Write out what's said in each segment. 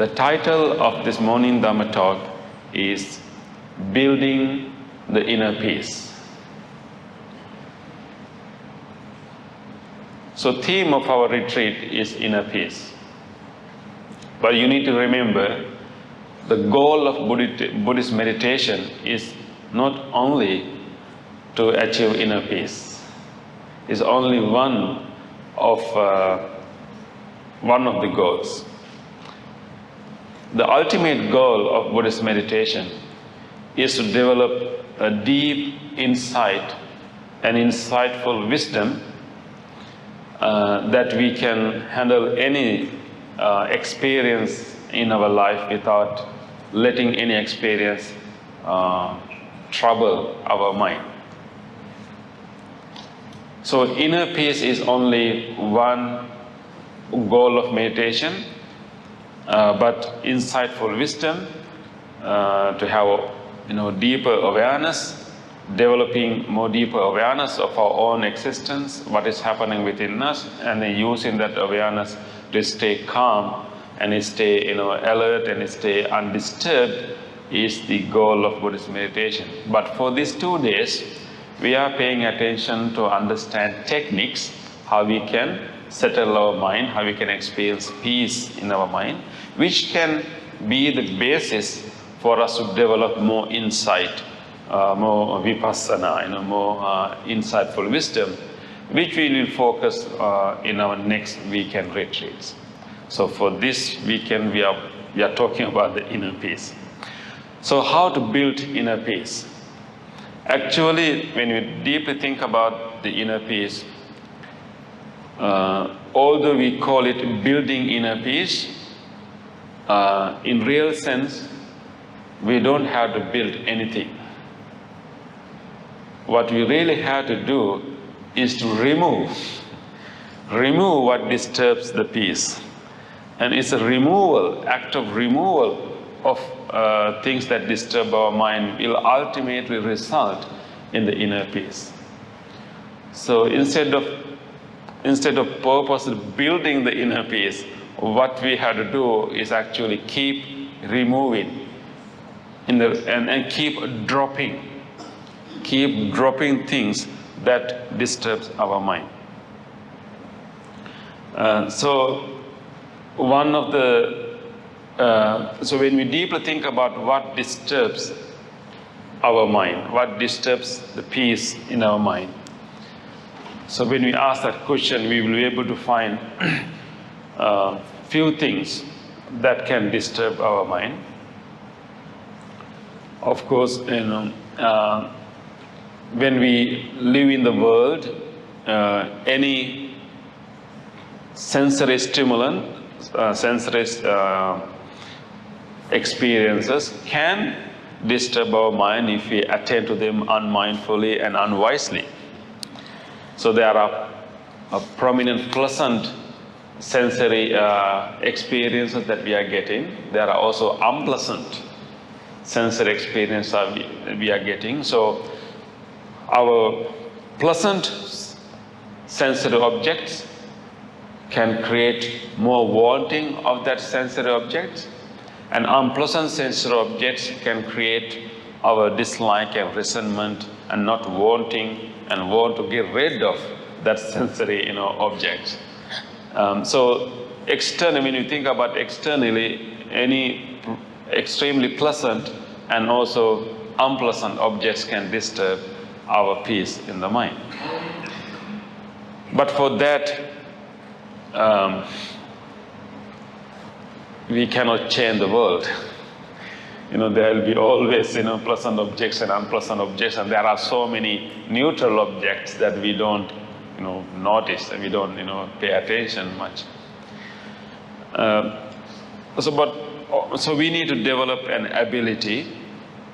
The title of this morning Dhamma talk is Building the Inner Peace. So theme of our retreat is inner peace. But you need to remember, the goal of Buddhist meditation is not only to achieve inner peace. It's only one of the goals. The ultimate goal of Buddhist meditation is to develop a deep insight and insightful wisdom that we can handle any experience in our life without letting any experience trouble our mind. So inner peace is only one goal of meditation, but insightful wisdom, to have deeper awareness, developing more deeper awareness of our own existence, what is happening within us, and then using that awareness to stay calm and stay alert and stay undisturbed is the goal of Buddhist meditation. But for these 2 days, we are paying attention to understand techniques, how we can settle our mind, how we can experience peace in our mind, which can be the basis for us to develop more insight, more vipassana, more insightful wisdom, which we will focus in our next weekend retreats. So for this weekend, we are talking about the inner peace. So how to build inner peace? Actually, when you deeply think about the inner peace, although we call it building inner peace, in real sense, we don't have to build anything. What we really have to do is to remove what disturbs the peace. And it's a act of removal of things that disturb our mind will ultimately result in the inner peace. So instead of purposely building the inner peace, what we have to do is actually keep removing and keep dropping things that disturbs our mind. So when we deeply think about what disturbs our mind, what disturbs the peace in our mind, so when we ask that question, we will be able to find few things that can disturb our mind. Of course, when we live in the world, any sensory stimulant, sensory experiences can disturb our mind if we attend to them unmindfully and unwisely. So there are prominent pleasant sensory experiences that we are getting. There are also unpleasant sensory experiences we are getting. So our pleasant sensory objects can create more wanting of that sensory object, and unpleasant sensory objects can create our dislike and resentment and not wanting and want to get rid of that sensory object. So externally, when you think about externally, any extremely pleasant and also unpleasant objects can disturb our peace in the mind. But for that, we cannot change the world. There will be always, pleasant objects and unpleasant objects, and there are so many neutral objects that we don't, notice and we don't, pay attention much. So we need to develop an ability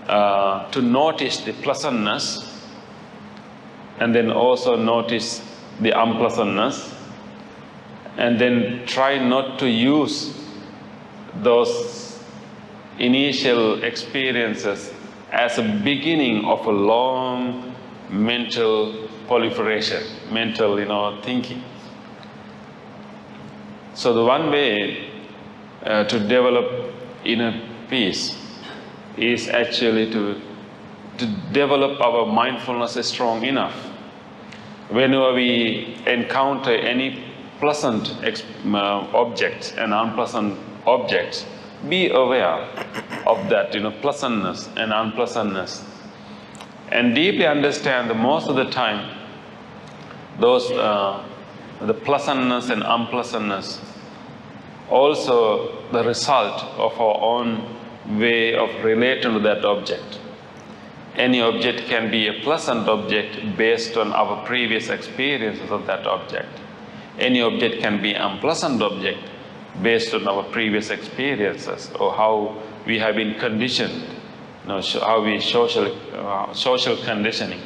to notice the pleasantness and then also notice the unpleasantness, and then try not to use those initial experiences as a beginning of a long mental proliferation, mental, thinking. So the one way to develop inner peace is actually to develop our mindfulness strong enough. Whenever we encounter any pleasant objects and unpleasant objects, be aware of that, pleasantness and unpleasantness, and deeply understand that most of the time, those the pleasantness and unpleasantness also the result of our own way of relating to that object. Any object can be a pleasant object based on our previous experiences of that object. Any object can be an unpleasant object based on our previous experiences or how we have been conditioned, how we social conditioning.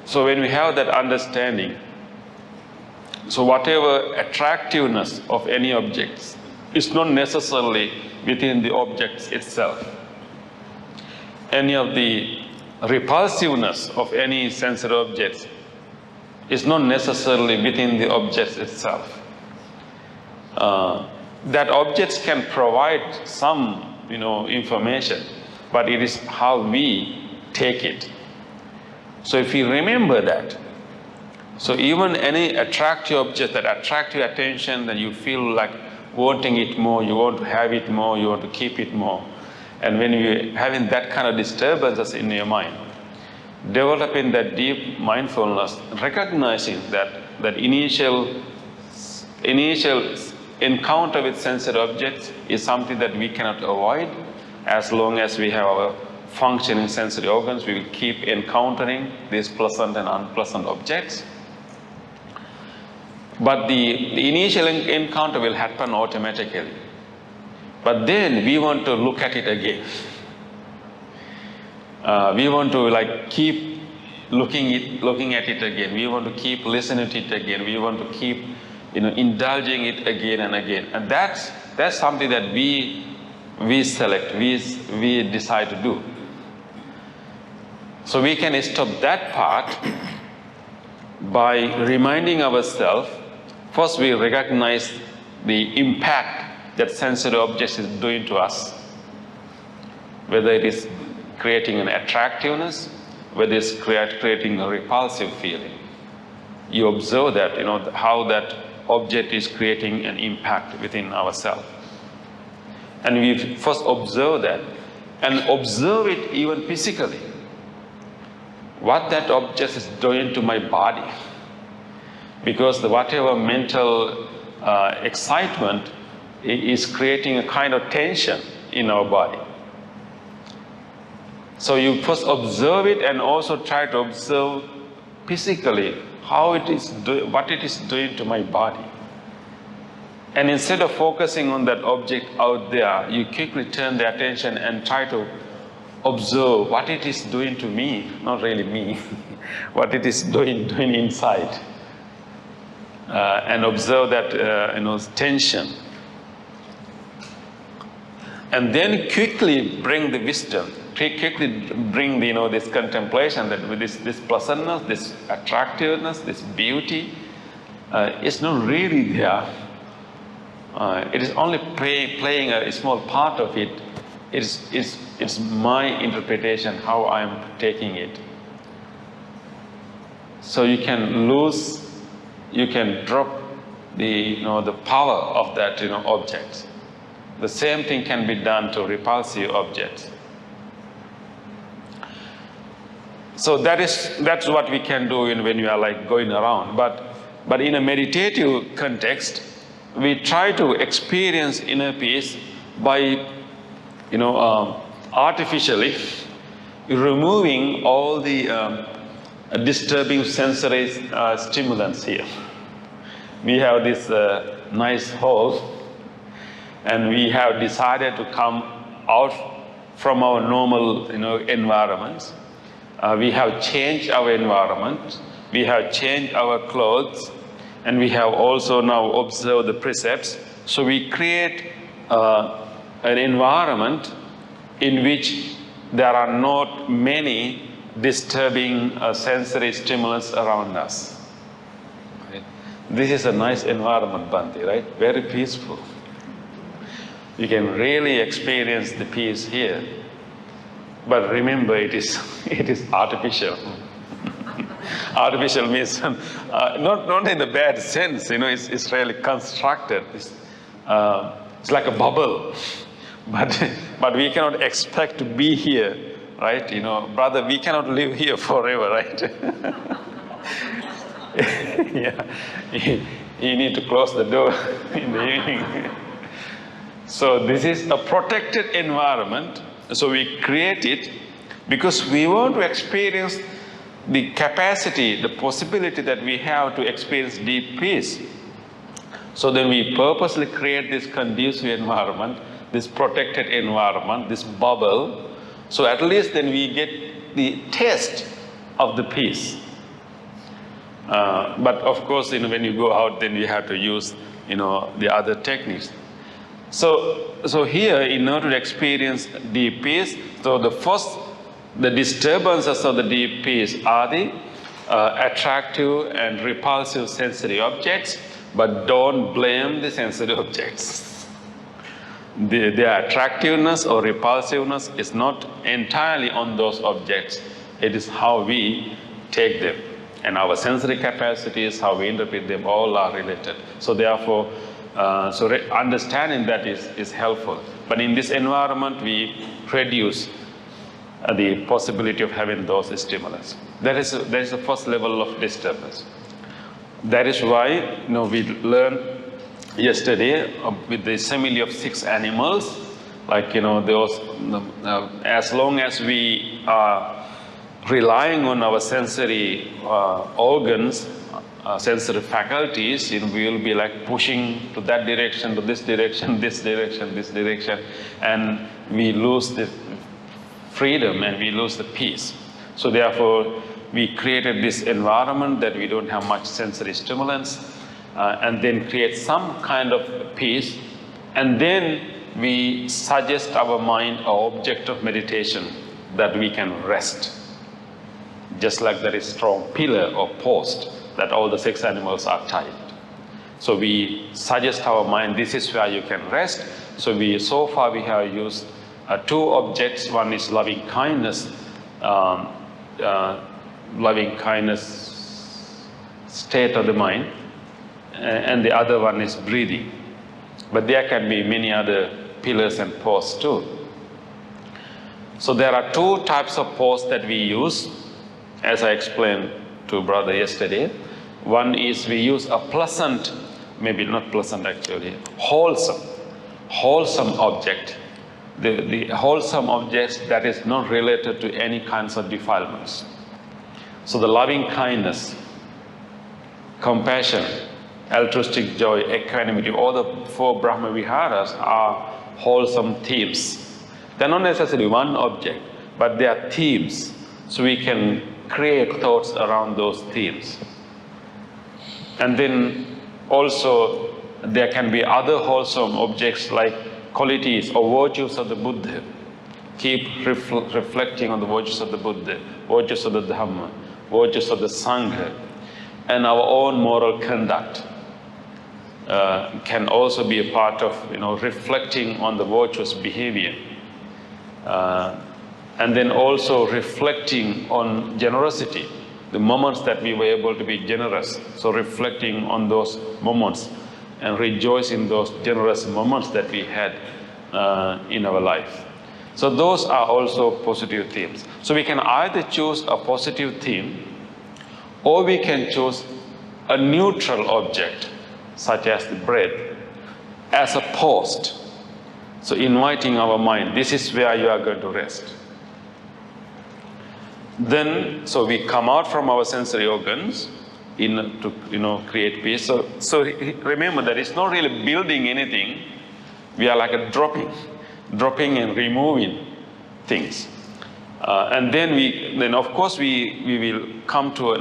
So when we have that understanding, so whatever attractiveness of any objects is not necessarily within the objects itself. Any of the repulsiveness of any sensory objects is not necessarily within the objects itself. That objects can provide some, information, but it is how we take it. So if you remember that, so even any attractive object that attracts your attention, then you feel like wanting it more, you want to have it more, you want to keep it more. And when you're having that kind of disturbances in your mind, developing that deep mindfulness, recognizing that initial encounter with sensory objects is something that we cannot avoid. As long as we have our functioning sensory organs, we will keep encountering these pleasant and unpleasant objects. But the initial encounter will happen automatically. But then we want to look at it again. We want to keep looking at it again. We want to keep listening to it again. We want to keep indulging it again and again. And that's something that we select, we decide to do. So we can stop that part by reminding ourselves. First, we recognize the impact that sensory objects is doing to us, whether it is creating an attractiveness, whether it's creating a repulsive feeling. You observe that, how that object is creating an impact within ourselves. And we first observe that, and observe it even physically. What that object is doing to my body. Because whatever mental excitement is creating a kind of tension in our body. So you first observe it and also try to observe physically what it is doing to my body. And instead of focusing on that object out there, you quickly turn the attention and try to observe what it is doing to me, not really me, what it is doing inside. And observe that tension. And then quickly bring the wisdom, quickly bring this contemplation that with this pleasantness, this attractiveness, this beauty is not really there. It is only playing a small part of it. It's my interpretation, how I am taking it. So you can drop the power of that object. The same thing can be done to repulsive objects. So that's what we can do when we are going around. But in a meditative context, we try to experience inner peace by artificially removing all the disturbing sensory stimulants here. We have this nice hall, and we have decided to come out from our normal environments. We have changed our environment, we have changed our clothes, and we have also now observed the precepts. So we create an environment in which there are not many disturbing sensory stimulants around us. Right? This is a nice environment, Bhante, right? Very peaceful. You can really experience the peace here. But remember, it is artificial. Artificial means not in the bad sense, it's really constructed. It's like a bubble. But we cannot expect to be here, right? Brother, we cannot live here forever, right? Yeah. You need to close the door in the evening. So this is a protected environment. So we create it because we want to experience the capacity, the possibility that we have to experience deep peace. So then we purposely create this conducive environment, this protected environment, this bubble. So at least then we get the taste of the peace. But of course, when you go out, then you have to use, the other techniques. So here, in order to experience deep peace, so the disturbances of the deep peace are the attractive and repulsive sensory objects, but don't blame the sensory objects. Their attractiveness or repulsiveness is not entirely on those objects. It is how we take them. And our sensory capacities, how we interpret them, all are related. So therefore, understanding that is helpful. But in this environment, we reduce the possibility of having those stimulants. That is the first level of disturbance. That is why we learned yesterday with the simile of 6 animals, like those. As long as we are relying on our sensory organs, sensory faculties, we will be like pushing to that direction, to this direction, this direction, this direction, and we lose the freedom and we lose the peace. So therefore, we created this environment that we don't have much sensory stimulants, and then create some kind of peace, and then we suggest our mind an object of meditation that we can rest. Just like there is strong pillar or post that all the 6 animals are tied. So we suggest our mind, this is where you can rest. So far we have used 2 objects. One is loving kindness state of the mind, and the other one is breathing. But there can be many other pillars and posts too. So there are 2 types of posts that we use, as I explained to brother yesterday. One is we use a pleasant, maybe not pleasant actually, wholesome object. The wholesome object that is not related to any kinds of defilements. So the loving kindness, compassion, altruistic joy, equanimity, all the 4 Brahma Viharas are wholesome themes. They're not necessarily one object, but they are themes. So we can create thoughts around those themes. And then also there can be other wholesome objects like qualities or virtues of the Buddha. Keep reflecting on the virtues of the Buddha, virtues of the Dhamma, virtues of the Sangha, and our own moral conduct can also be a part of reflecting on the virtuous behavior. And then also reflecting on generosity, the moments that we were able to be generous. So reflecting on those moments and rejoice in those generous moments that we had in our life. So those are also positive themes. So we can either choose a positive theme, or we can choose a neutral object, such as the breath, as a post. So inviting our mind, this is where you are going to rest. Then, so we come out from our sensory organs to create peace. So remember that it's not really building anything. We are like a dropping and removing things. And then of course we will come to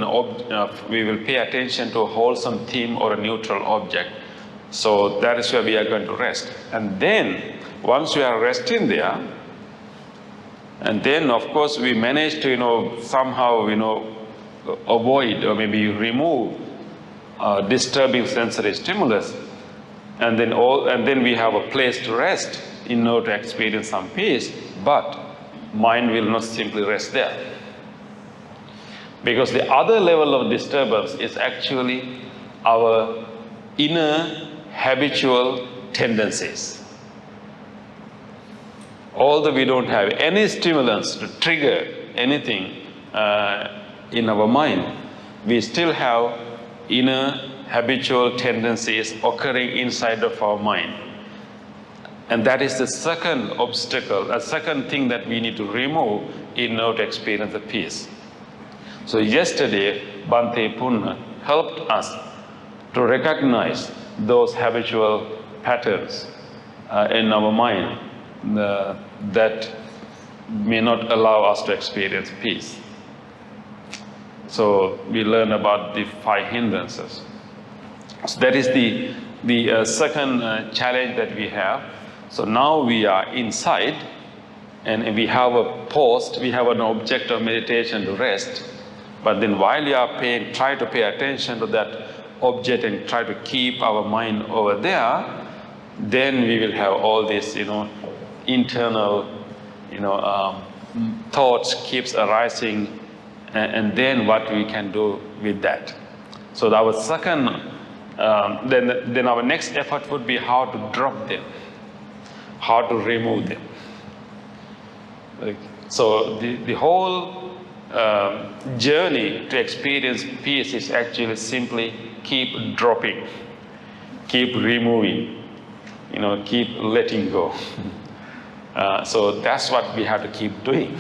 we will pay attention to a wholesome theme or a neutral object. So that is where we are going to rest. And then once we are resting there, and then of course we manage to somehow avoid or maybe remove disturbing sensory stimulus, and then we have a place to rest. in order to experience some peace, but mind will not simply rest there. Because the other level of disturbance is actually our inner habitual tendencies. Although we don't have any stimulants to trigger anything in our mind, we still have inner habitual tendencies occurring inside of our mind. And that is the second obstacle, a second thing that we need to remove in order to experience the peace. So yesterday, Bhante A Punna helped us to recognize those habitual patterns in our mind that may not allow us to experience peace. So we learn about the 5 hindrances. So that is the second challenge that we have. So now we are inside and we have a post, we have an object of meditation to rest. But then while you are try to pay attention to that object and try to keep our mind over there, then we will have all this, internal, thoughts keeps arising, and then what we can do with that. So our second, then our next effort would be how to drop them, how to remove them. So the whole journey to experience peace is actually simply keep dropping, keep removing, keep letting go. So that's what we have to keep doing.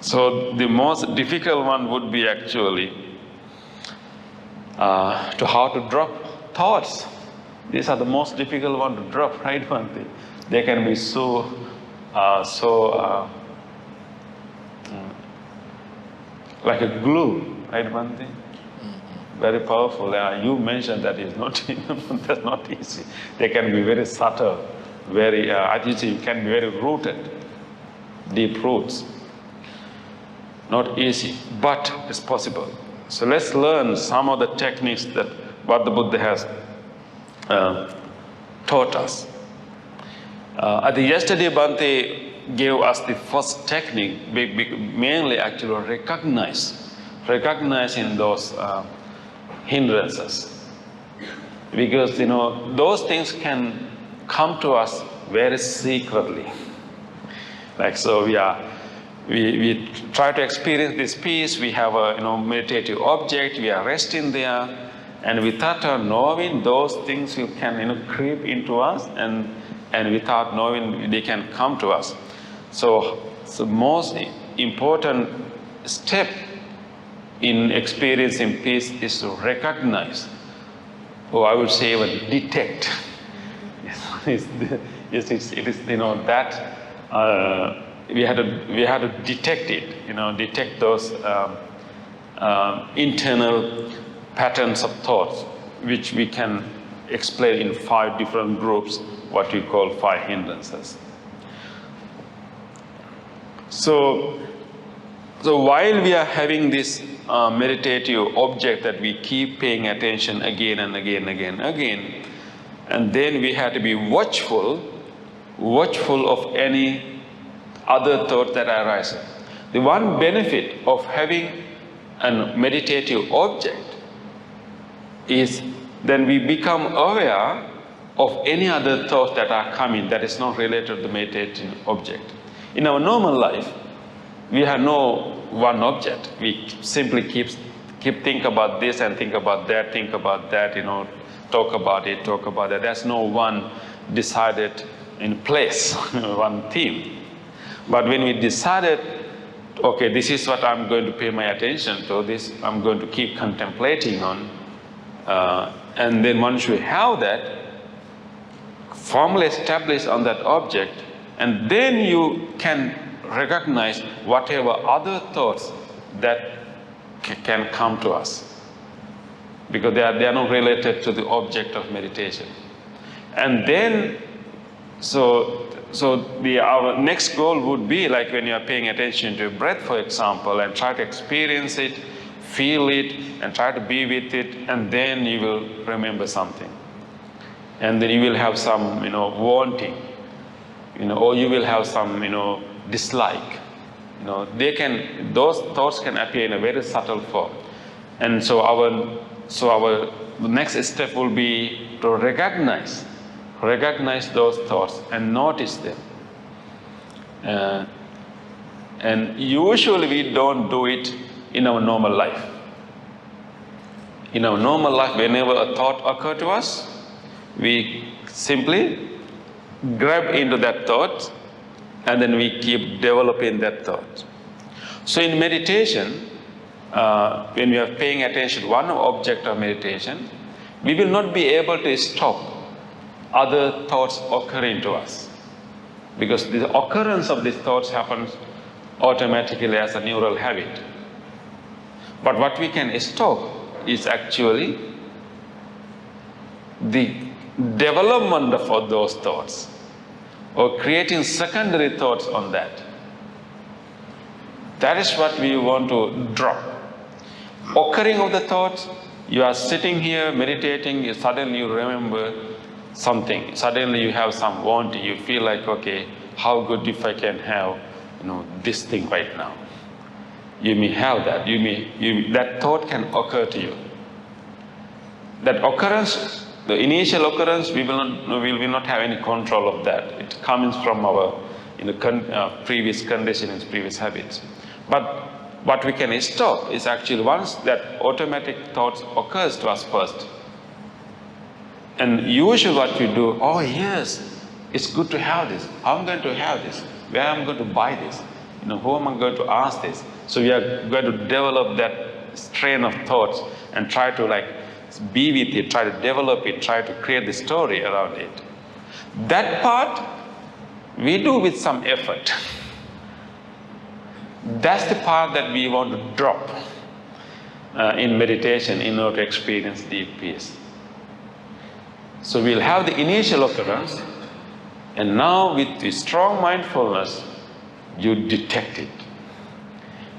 So the most difficult one would be actually to how to drop thoughts. These are the most difficult one to drop, right, Bhante? They can be so like a glue, right, Bhante? Very powerful. You mentioned that is not that's not easy. They can be very subtle, very can be very rooted, deep roots. Not easy, but it's possible. So let's learn some of the techniques that what the Buddha has taught us. I think yesterday Bhante gave us the first technique, mainly actually recognizing those hindrances. Because, those things can come to us very secretly. So we try to experience this peace, we have a meditative object, we are resting there, and without knowing, those things can creep into us, and without knowing, they can come to us. So the most important step in experiencing peace is to recognize, or I would say even detect. It is that we had to detect it, detect those internal patterns of thoughts, which we can explain in 5 different groups, what we call 5 hindrances. So while we are having this meditative object that we keep paying attention again and again, and then we have to be watchful of any other thought that arises. The one benefit of having a meditative object is then we become aware of any other thoughts that are coming that is not related to the meditative object. In our normal life, we have no one object. We simply keep think about this and think about that, talk about it, talk about that. There's no one decided in place, one theme. But when we decided, okay, this is what I'm going to pay my attention to, this I'm going to keep contemplating on, and then once you have that, firmly established on that object, and then you can recognize whatever other thoughts that can come to us, because they are not related to the object of meditation. And then, our next goal would be like when you are paying attention to your breath, for example, and try to experience it, feel it, and try to be with it, and then you will remember something. and then you will have some, wanting, or you will have some, dislike. Those thoughts can appear in a very subtle form. And so our next step will be to recognize those thoughts and notice them. And usually we don't do it in our normal life. In our normal life, whenever a thought occurs to us, we simply grab into that thought, and then we keep developing that thought. So in meditation, when we are paying attention to one object of meditation, we will not be able to stop other thoughts occurring to us, because the occurrence of these thoughts happens automatically as a neural habit. But what we can stop is actually the development of those thoughts, or creating secondary thoughts on that. That is what we want to drop. Occurring of the thoughts, you are sitting here meditating, suddenly you remember something, suddenly you have some wanting, you feel like, okay, how good if I can have, this thing right now. You may have that. That thought can occur to you. That occurrence, the initial occurrence, we will not have any control of that. It comes from our previous conditionings, previous habits. But what we can stop is actually once that automatic thoughts occurs to us first. And usually what we do, oh yes, it's good to have this. How am I going to have this? Where am I going to buy this? Who am I going to ask this? So we are going to develop that strain of thoughts and try to be with it, try to develop it, try to create the story around it. That part we do with some effort. That's the part that we want to drop in meditation in order to experience deep peace. So we'll have the initial occurrence, and now with the strong mindfulness, you detect it.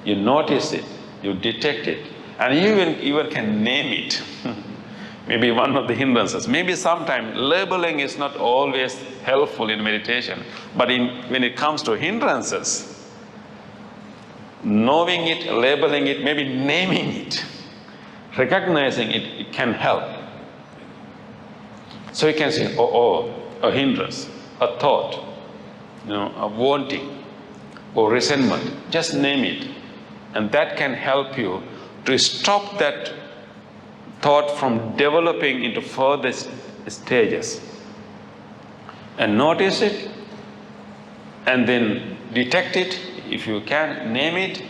You notice it, you detect it, and you even can name it. Maybe one of the hindrances. Maybe sometimes labeling is not always helpful in meditation, but when it comes to hindrances, knowing it, labeling it, maybe naming it, recognizing it, it can help. So you can say, a hindrance, a thought, a wanting, or resentment. Just name it. And that can help you to stop that thought from developing into further stages. And notice it, and then detect it. If you can, name it.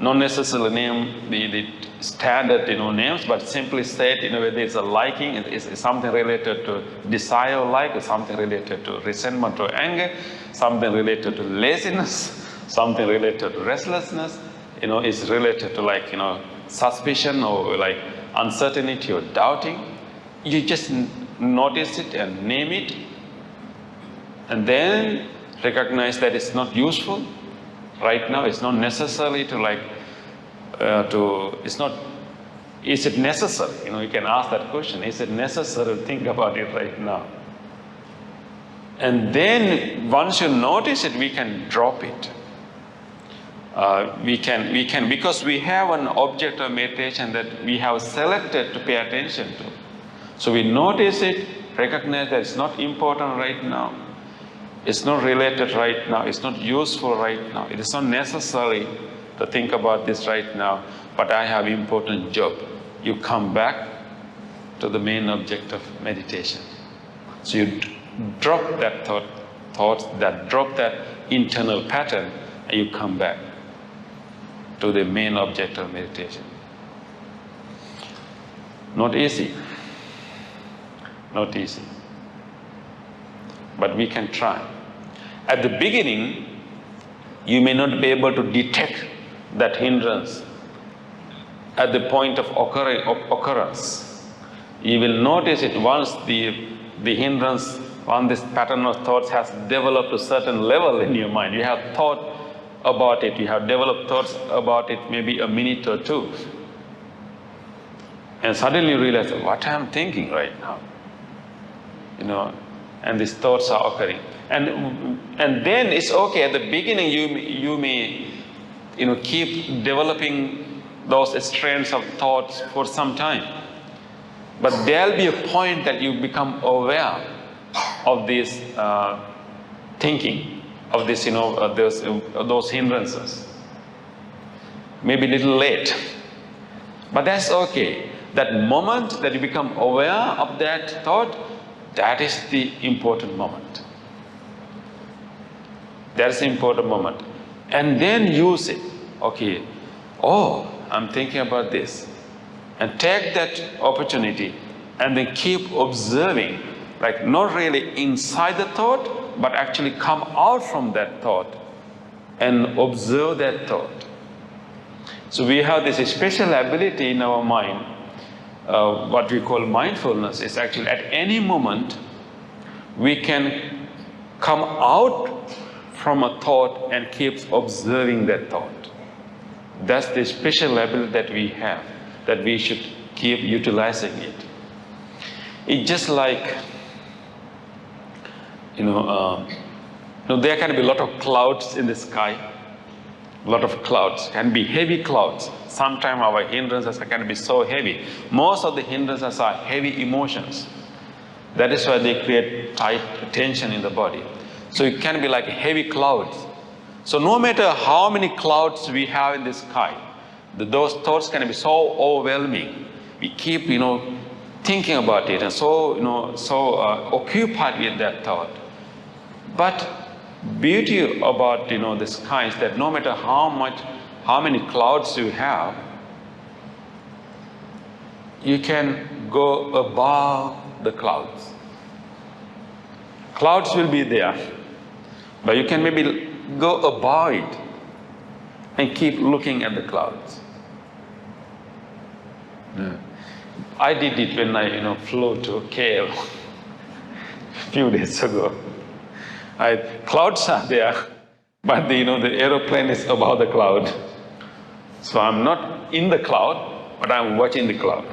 Not necessarily name the standard names, but simply say it whether it's a liking, it's something related to desire or like, or something related to resentment or anger, something related to laziness, something related to restlessness, is related to suspicion or uncertainty or doubting. You just notice it and name it, and then recognize that it's not useful right now. It's not necessary is it necessary? You can ask that question. Is it necessary to think about it right now? And then once you notice it, we can drop it. We can, because we have an object of meditation that we have selected to pay attention to. So we notice it, recognize that it's not important right now. It's not related right now. It's not useful right now. It is not necessary to think about this right now, but I have important job. You come back to the main object of meditation. So you drop that thought, drop that internal pattern, and you come back to the main object of meditation. Not easy. Not easy. But we can try. At the beginning, you may not be able to detect that hindrance at the point of occurrence. You will notice it once the hindrance, once this pattern of thoughts has developed to a certain level in your mind. You have thought about it, you have developed thoughts about it maybe a minute or two. And suddenly you realize, what I am thinking right now? and these thoughts are occurring. And then it's okay, at the beginning you may keep developing those strands of thoughts for some time. But there'll be a point that you become aware of this thinking, of this, those hindrances. Maybe a little late, but that's okay. That moment that you become aware of that thought, that is the important moment. That's the important moment. And then use it. Okay, I'm thinking about this. And take that opportunity and then keep observing, like not really inside the thought, but actually come out from that thought and observe that thought. So we have this special ability in our mind, what we call mindfulness. Is actually at any moment we can come out from a thought and keep observing that thought. That's the special ability that we have, that we should keep utilizing it. It's just like, there can be a lot of clouds in the sky. A lot of clouds, can be heavy clouds. Sometimes our hindrances can be so heavy. Most of the hindrances are heavy emotions. That is why they create tight tension in the body. So it can be like heavy clouds. So no matter how many clouds we have in the sky, those thoughts can be so overwhelming. We keep, thinking about it and so occupied with that thought. But beauty about the sky is that no matter how many clouds you have, you can go above the clouds. Clouds will be there, but you can maybe go above it and keep looking at the clouds. Yeah. I did it when I flew to KL a few days ago. Clouds are there, but the aeroplane is above the cloud. So I'm not in the cloud, but I'm watching the cloud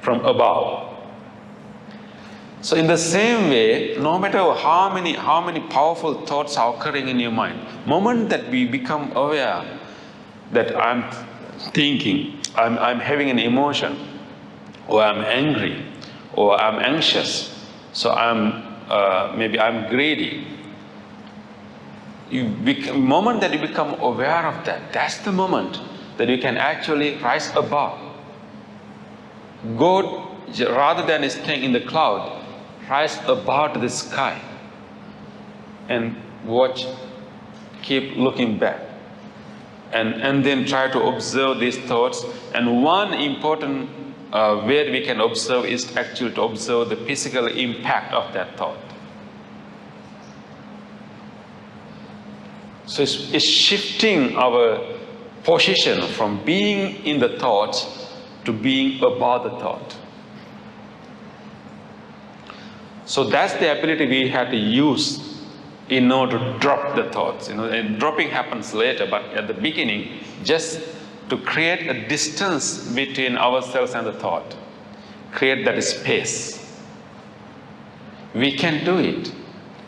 from above. So in the same way, no matter how many powerful thoughts are occurring in your mind, moment that we become aware that I'm thinking, I'm having an emotion, or I'm angry, or I'm anxious, so maybe I'm greedy. Moment that you become aware of that, that's the moment that you can actually rise above. Go, rather than staying in the cloud, rise above the sky and watch, keep looking back. And then try to observe these thoughts. And one important way we can observe is actually to observe the physical impact of that thought. So it's shifting our position from being in the thoughts to being above the thought. So that's the ability we have to use in order to drop the thoughts. And dropping happens later, but at the beginning, just to create a distance between ourselves and the thought. Create that space. We can do it.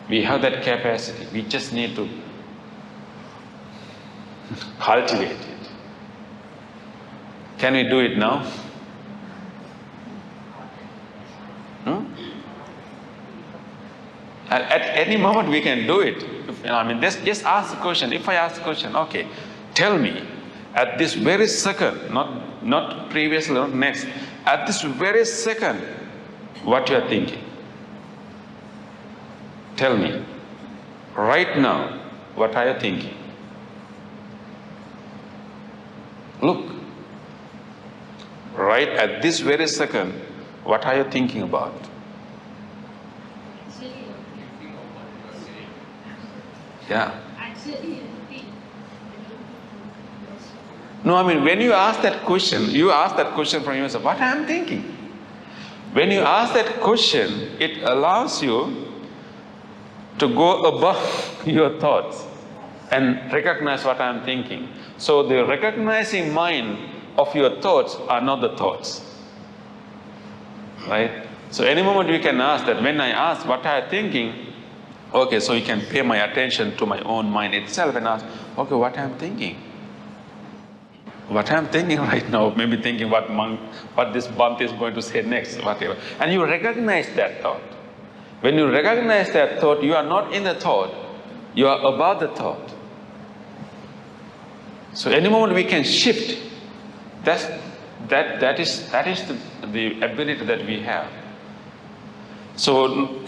We have that capacity. We just need to cultivate it. Can we do it now? At any moment we can do it. Just ask the question. If I ask the question, okay, tell me, at this very second, not previously, not next, at this very second, what you are thinking. Tell me, right now, what are you thinking? Look, right at this very second, what are you thinking about? Yeah. No, when you ask that question, you ask that question from yourself, what I am thinking? When you ask that question, it allows you to go above your thoughts and recognize what I am thinking. So the recognizing mind of your thoughts are not the thoughts. Right? So any moment we can ask that, when I ask what I am thinking, okay, so you can pay my attention to my own mind itself and ask, okay, what I am thinking? What I am thinking right now, maybe thinking what this Bhante is going to say next, whatever. And you recognize that thought. When you recognize that thought, you are not in the thought, you are above the thought. So any moment we can shift. That is the ability that we have. So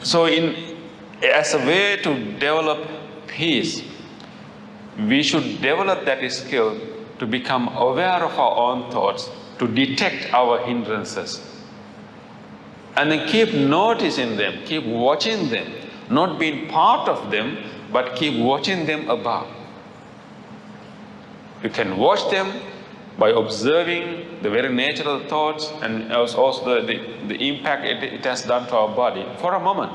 as a way to develop peace, we should develop that skill to become aware of our own thoughts, to detect our hindrances, and then keep noticing them, keep watching them, not being part of them, but keep watching them above. You can watch them by observing the very natural thoughts and also the impact it has done to our body. For a moment,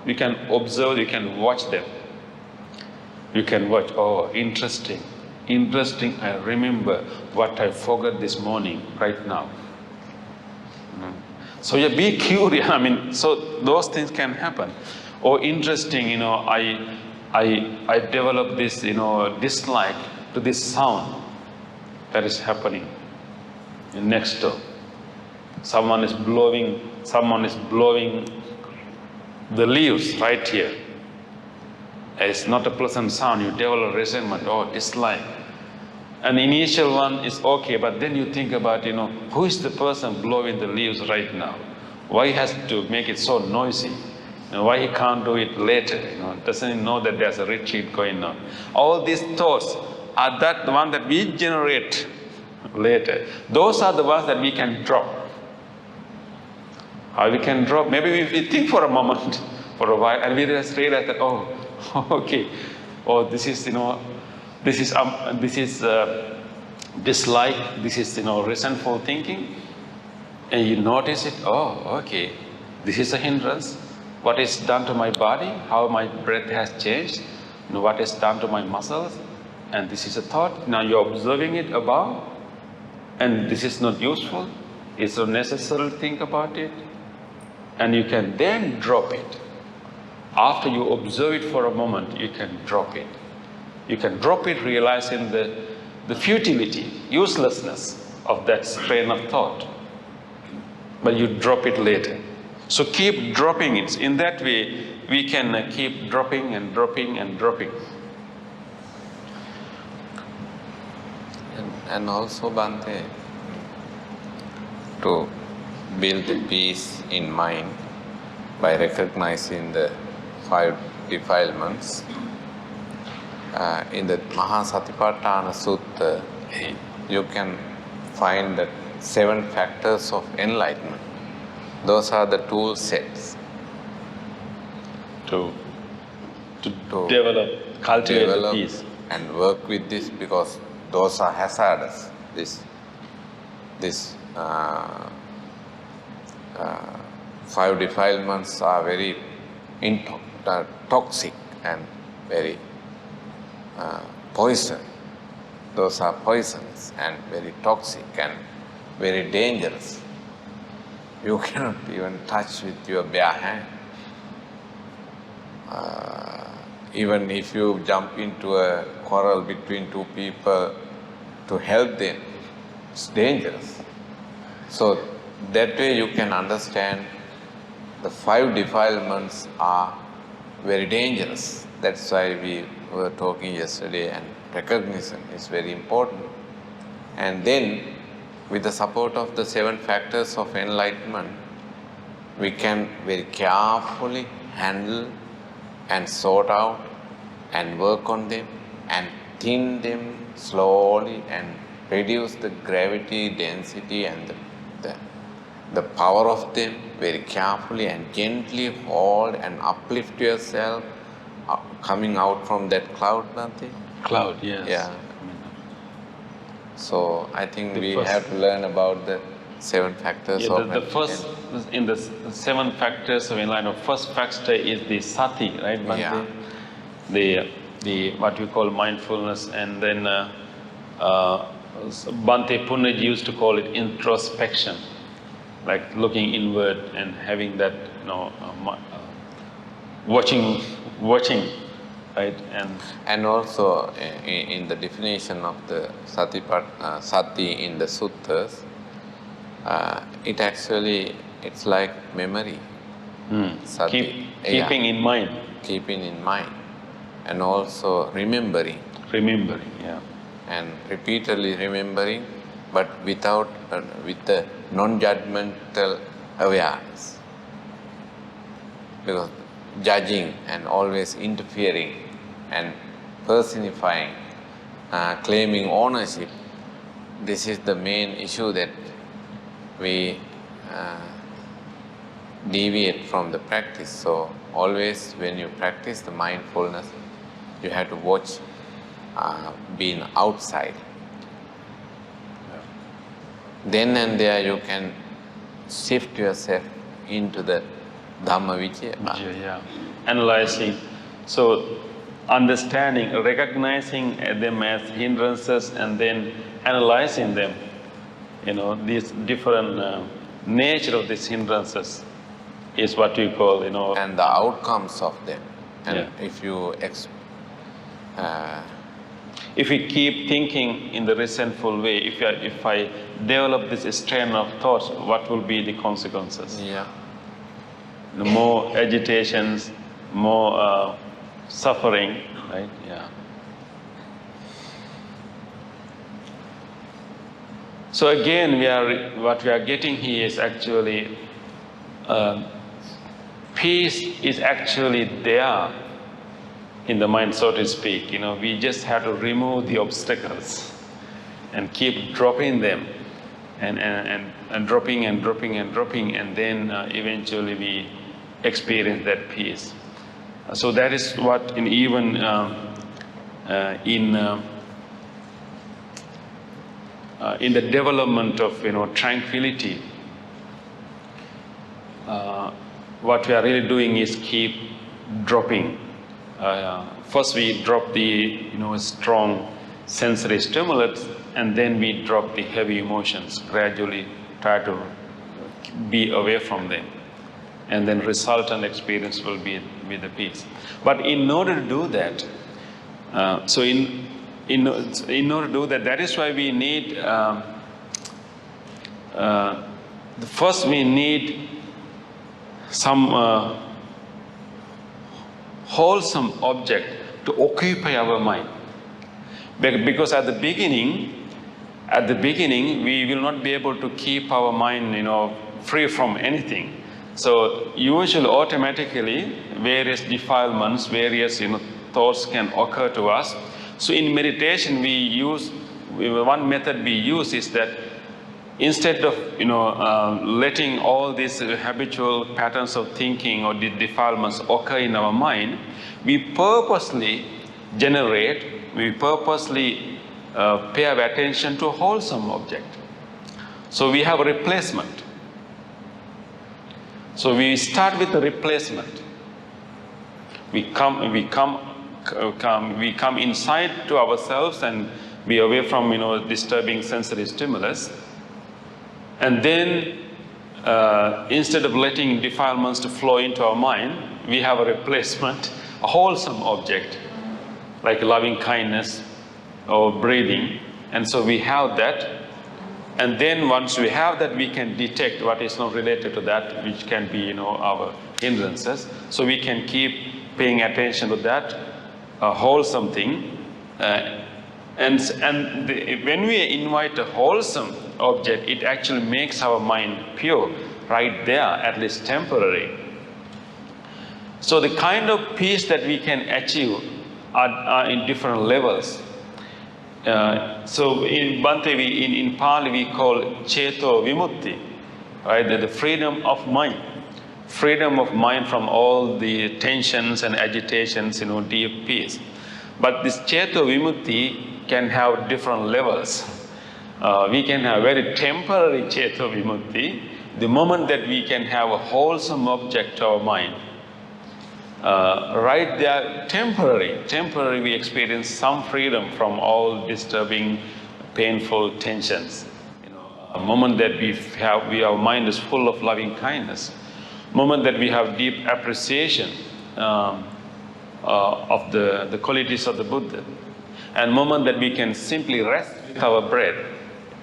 you can observe, you can watch them. You can watch, oh, interesting, I remember what I forgot this morning, right now. So you be curious, so those things can happen. Oh, interesting, I developed this, dislike to this sound that is happening next door. Someone is blowing the leaves right here. It's not a pleasant sound. You develop resentment or dislike. An initial one is okay, but then you think about, who is the person blowing the leaves right now? Why he has to make it so noisy? Why he can't do it later? Doesn't he know that there's a retreat going on? All these thoughts are the one that we generate later. Those are the ones that we can drop. How we can drop? Maybe we think for a moment, for a while, and we just realize that, oh, okay, oh, this is dislike, this is resentful thinking, and you notice it. Oh, okay, this is a hindrance. What is done to my body? How my breath has changed? What is done to my muscles? And this is a thought. Now you're observing it above, and this is not useful. It's not necessary to think about it, and you can then drop it. After you observe it for a moment, you can drop it. You can drop it, realizing the futility, uselessness of that strain of thought. But you drop it later. So keep dropping it. In that way, we can keep dropping and dropping and dropping. And also, Bhante, to build the peace in mind by recognizing the 5 defilements. In the Mahasatipatthana Sutta, you can find the 7 factors of enlightenment. Those are the tool sets to develop, cultivate the peace. And work with this, because those are hazardous. This 5 defilements are very toxic and very poison. Those are poisonous and very toxic and very dangerous. You cannot even touch with your bare hand. Even if you jump into a quarrel between 2 people to help them, it's dangerous. So that way you can understand the 5 defilements are very dangerous. That's why we were talking yesterday, and recognition is very important. And then, with the support of the 7 factors of enlightenment, we can very carefully handle and sort out and work on them and thin them slowly and reduce the gravity, density and the power of them very carefully, and gently hold and uplift yourself coming out from that cloud, Bhante? Cloud, yes. Yeah. So I think we have to learn about the 7 factors of the first in the 7 factors of enlightenment. First factor is the sati, right, Bhante? Yeah. The what we call mindfulness, and then Bhante Punna used to call it introspection. like looking inward and having that, watching, right? And also in the definition of the sati in the suttas, it's like memory. Sati. Keeping in mind. Keeping in mind. And also remembering. Remembering, yeah. And repeatedly remembering, but with the non-judgmental awareness. Because judging and always interfering and personifying, claiming ownership, this is the main issue that we deviate from the practice. So always when you practice the mindfulness, you have to watch being outside. Then and there you can shift yourself into the Dhamma Vicaya. Yeah. Analyzing. So understanding, recognizing them as hindrances and then analyzing them. These different nature of these hindrances is what we call, and the outcomes of them. And yeah. If we keep thinking in the resentful way, if I develop this strain of thoughts, what will be the consequences? Yeah. The more agitations, more suffering, right? Yeah. So again, what we are getting here is actually peace is actually there in the mind, so to speak. We just have to remove the obstacles and keep dropping them and dropping and dropping and dropping, and then eventually we experience that peace. So that is what in the development of tranquility, what we are really doing is keep dropping. First we drop the strong sensory stimulants, and then we drop the heavy emotions. Gradually try to be away from them, and then resultant experience will be with the peace. But in order to do that, in order to do that, that is why we need first we need some wholesome object to occupy our mind. Because at the beginning we will not be able to keep our mind free from anything. So usually automatically various defilements, various thoughts can occur to us. So in meditation one method we use is that instead of letting all these habitual patterns of thinking or the defilements occur in our mind, we purposely pay our attention to a wholesome object. So we have a replacement. So we start with a replacement. We come inside to ourselves and be away from disturbing sensory stimulus. And then instead of letting defilements to flow into our mind, we have a replacement, a wholesome object, like loving kindness or breathing. And so we have that. And then once we have that, we can detect what is not related to that, which can be our hindrances. So we can keep paying attention to that wholesome thing. When we invite a wholesome object, it actually makes our mind pure right there, at least temporary. So the kind of peace that we can achieve are in different levels. So in Bhante, in Pali we call Cheto Vimutti, right? The freedom of mind. Freedom of mind from all the tensions and agitations, deep peace. But this Cheto Vimutti can have different levels. We can have very temporary Cheto Vimutti, the moment that we can have a wholesome object to our mind. Right there, temporary we experience some freedom from all disturbing, painful tensions. a moment that our mind is full of loving kindness, moment that we have deep appreciation of the qualities of the Buddha, and moment that we can simply rest with our breath.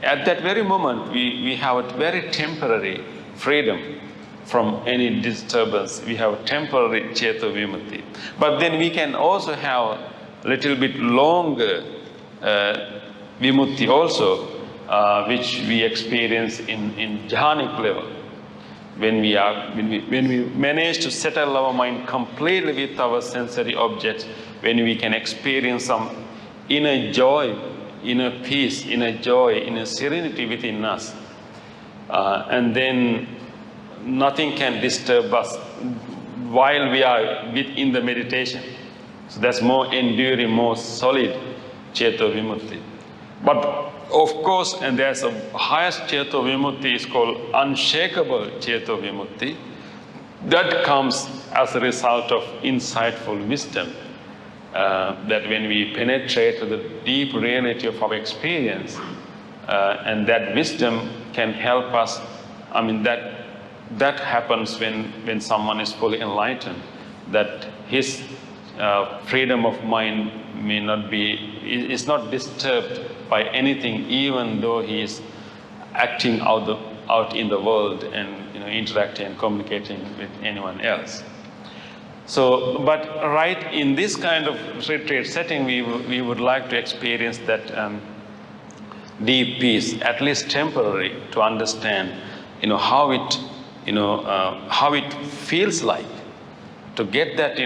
At that very moment, we have a very temporary freedom from any disturbance. We have a temporary Cheto Vimutti. But then we can also have a little bit longer Vimutti also, which we experience in jhanic level. When we manage to settle our mind completely with our sensory objects, when we can experience some inner joy, inner peace, inner joy, inner serenity within us, and then nothing can disturb us while we are in the meditation. So that's more enduring, more solid Cheto Vimutti. But of course, and there's a highest Cheto Vimutti is called unshakable Cheto Vimutti. That comes as a result of insightful wisdom. That when we penetrate the deep reality of our experience, and that wisdom can help us, that happens when someone is fully enlightened, that his freedom of mind is not disturbed by anything, even though he is acting out in the world and interacting and communicating with anyone else. So, but right in this kind of retreat setting, we would like to experience that deep peace, at least temporary, to understand, how it feels like to get that,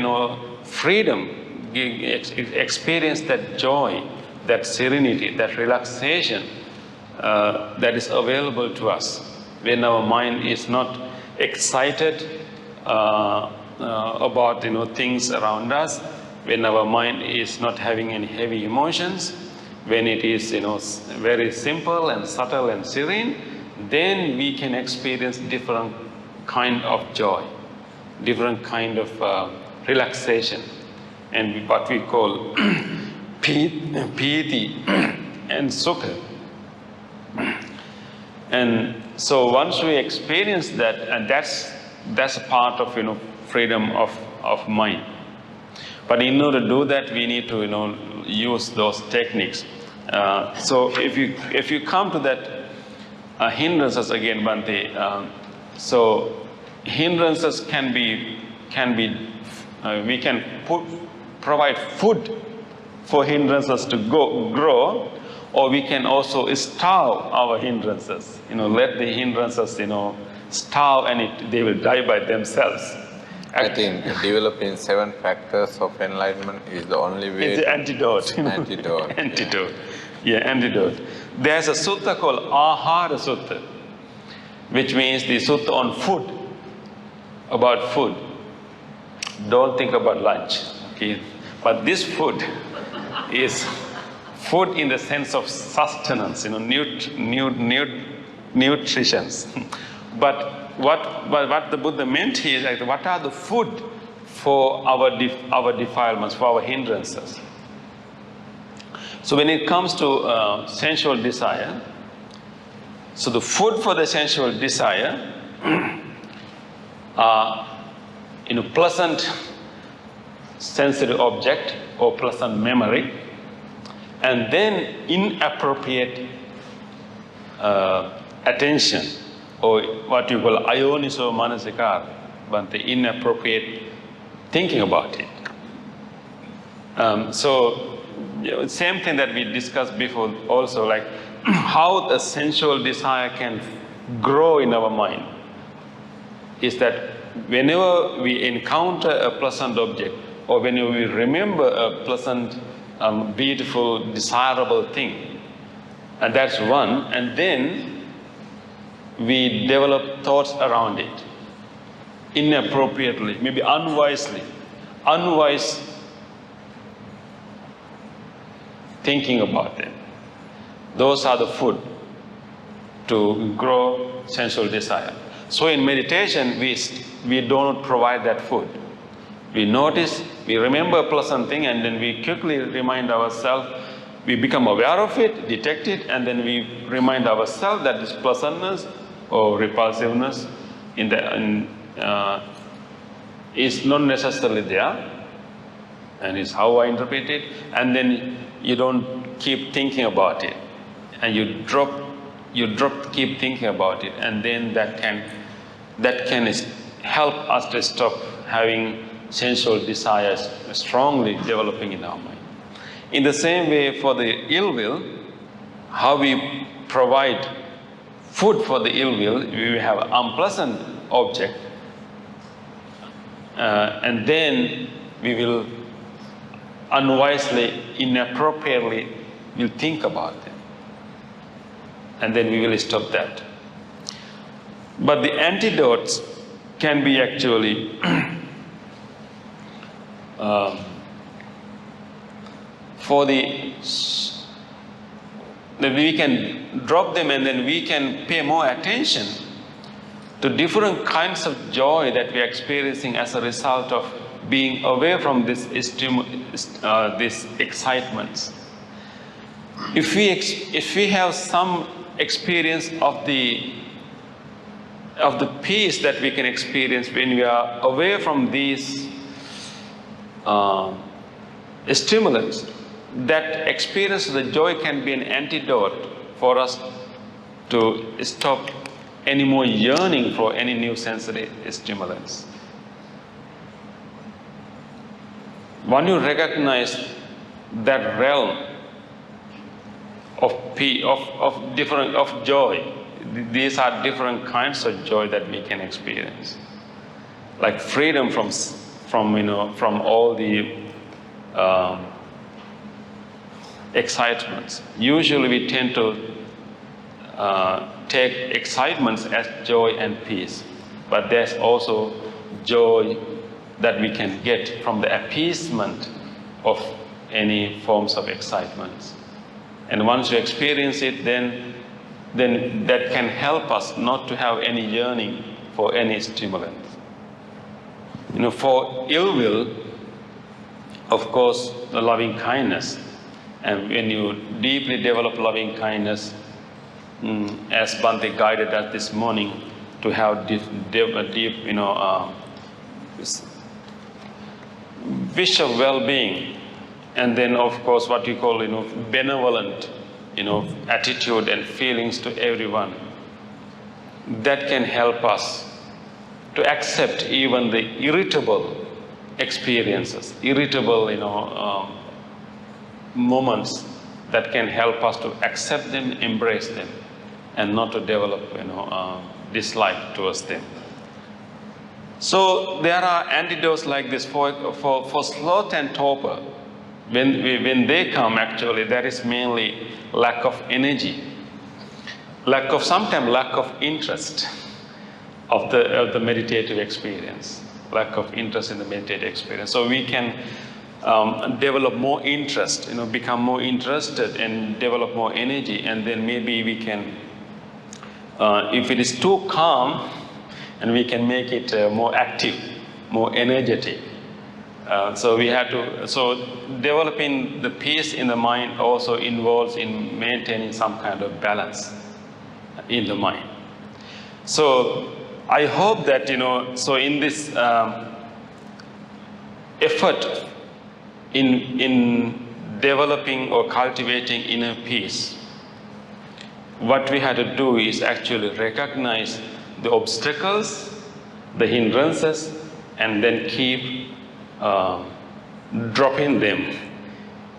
freedom, experience that joy, that serenity, that relaxation that is available to us when our mind is not excited about things around us, when our mind is not having any heavy emotions, when it is very simple and subtle and serene, then we can experience different kind of joy, different kind of relaxation, and what we call piti and sukha. And so once we experience that, and that's a part of freedom of mind. But in order to do that, we need to use those techniques. So if you come to that hindrances again, Bhante. So hindrances can be we can provide food for hindrances to grow, or we can also starve our hindrances. Let the hindrances starve, and they will die by themselves. I think developing 7 factors of enlightenment is the only way. It's the antidote. Antidote. Antidote. Yeah, antidote. There's a sutta called Ahara Sutta, which means the sutta on food, about food. Don't think about lunch, okay? But this food is food in the sense of sustenance, nutrition. But what the Buddha meant here is like, what are the food for our defilements, for our hindrances? So when it comes to sensual desire, so the food for the sensual desire are pleasant sensory object or pleasant memory, and then inappropriate attention, or what you call ayoniso manasikara, but the inappropriate thinking about it. So same thing that we discussed before also, like how the sensual desire can grow in our mind is that whenever we encounter a pleasant object, or whenever we remember a pleasant, beautiful, desirable thing, and that's one, and then we develop thoughts around it inappropriately, maybe unwisely, unwise thinking about them. Those are the food to grow sensual desire. So in meditation, we don't provide that food. We notice, we remember a pleasant thing, and then we quickly remind ourselves, we become aware of it, detect it, and then we remind ourselves that this pleasantness or repulsiveness is not necessarily there, and is how I interpret it. And then you don't keep thinking about it, and you drop, keep thinking about it, and then that can help us to stop having sensual desires strongly developing in our mind. In the same way, for the ill will, how we provide food for the ill will, we have an unpleasant object, and then we will unwisely, inappropriately, will think about it, and then we will stop that. But the antidotes can be actually we can drop them, and then we can pay more attention to different kinds of joy that we are experiencing as a result of being away from these excitements. If we have some experience of the peace that we can experience when we are away from these stimulants, that experience of the joy can be an antidote for us to stop any more yearning for any new sensory stimulants. When you recognize that realm of joy, these are different kinds of joy that we can experience, like freedom from all the excitements. Usually we tend to take excitements as joy and peace, but there's also joy that we can get from the appeasement of any forms of excitements. And once you experience it, then that can help us not to have any yearning for any stimulant. For ill will, of course, the loving kindness. And when you deeply develop loving kindness, as Bhante guided us this morning, to have deep wish of well-being, and then of course what you call benevolent attitude and feelings to everyone, that can help us to accept even the irritable experiences, irritable moments, that can help us to accept them, embrace them, and not to develop dislike towards them. So there are antidotes like this for sloth and torpor. When they come, actually, that is mainly lack of energy, sometimes lack of interest of the meditative experience, lack of interest in the meditative experience. So we can develop more interest, become more interested and develop more energy, and then maybe we can, if it is too calm, and we can make it more active, more energetic. So developing the peace in the mind also involves in maintaining some kind of balance in the mind. So I hope that, so in this effort in developing or cultivating inner peace, what we had to do is actually recognize the obstacles, the hindrances, and then keep dropping them.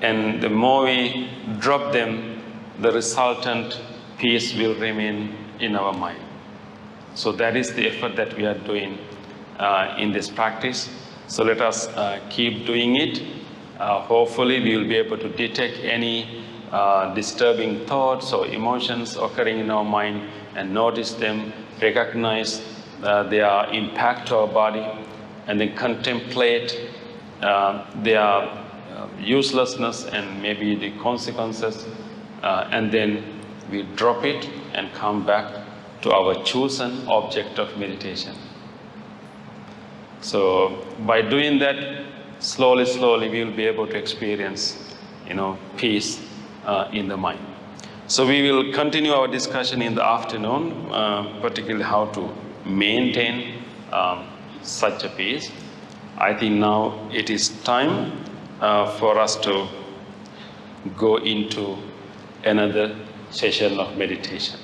And the more we drop them, the resultant peace will remain in our mind. So that is the effort that we are doing in this practice. So let us keep doing it. Hopefully we will be able to detect any disturbing thoughts or emotions occurring in our mind and notice them, recognize their impact to our body, and then contemplate their uselessness and maybe the consequences, and then we drop it and come back to our chosen object of meditation. So by doing that, slowly we will be able to experience, peace in the mind. So we will continue our discussion in the afternoon, particularly how to maintain such a peace. I think now it is time for us to go into another session of meditation.